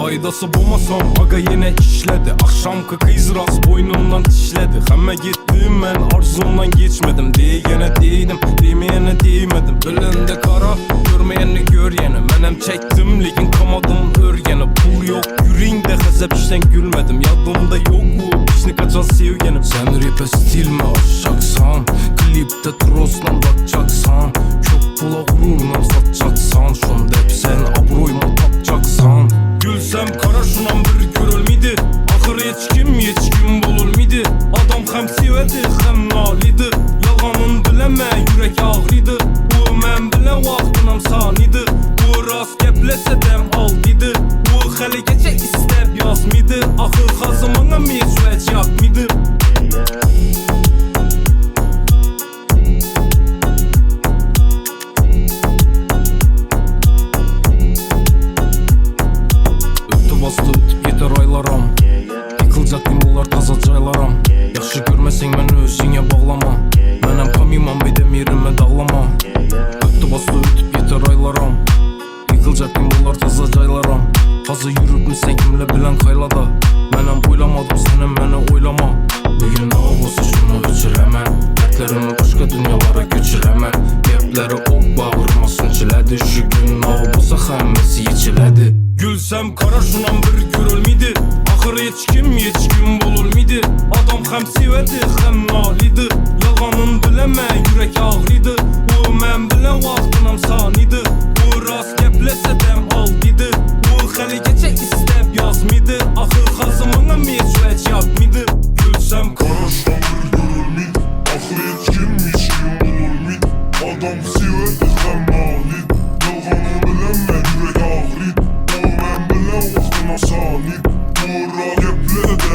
Faydası bulmasam aga yine işledi. Akşamkı kız rast boynumdan dişledi. Hemme gittim ben arzumdan geçmedim. Diyene değdim, demeyene değmedim. Belinde kara, görmeyeni gör yeni. Menem çektim lekin kamadım örgeni. Pul yok yüreğinde hesap işten gülmedim. Yadımda yok bu işini kaçan sevgenim. Sen rap'e stil mi aşacaksan, klipte trosla bakacaksan, çok pula gururla satacaksan, şunda hep sen abroyma takacaksan. Gülsem kara şunan bir görülmedi. Ahır hiç kim bulur midi. Adam hem sevedi hem nalidi. Yalanın bileme yürek ağrıydı. Bu men bile vaktinam saniydi. Bu rast geplese dem aldıydı. Bu hali geçe istep yazmıydı. Ahır hazımına mecvet yakmıydı. Bastı ötüp yeter aylaram. Yıkılacak yollar taza caylaram. Yaxşı görmesen beni özüne bağlama. Menem kamimam bedem yerime dağlama. Ötü bastı ötüp yeter aylaram. Yıkılacak yollar taza caylaram. Fazla yürüp sen kimle bilen kaylada. Menem oylamadım senin beni oylama. Bugün ne olsa şunu öçüremem. Dertlerimi başka dünyalara göçüremem. Gepleri ok bağırmasın çiledi. Şu gün ne olsa hemmesi içiledi. Gülsem kara şunan bir görülmedi. Ahır hiç kim bulur midi. Adam hem sevedi hem nalidi. Yalanın bileme yürek ağrıydı. Bu men bile vaktinam saniydi. Bu rast geplese dem aldıydı. Bu hali geçe istep yazmıydı. Ahır hazımına mecvet yakmıydı. Gülsem kara şunan bir görülmedi. Ahır hiç kim bulur midi. Adam sevedi hem nalidi. Yalanın bileme yürek ağrıydı. Sani, doğru geple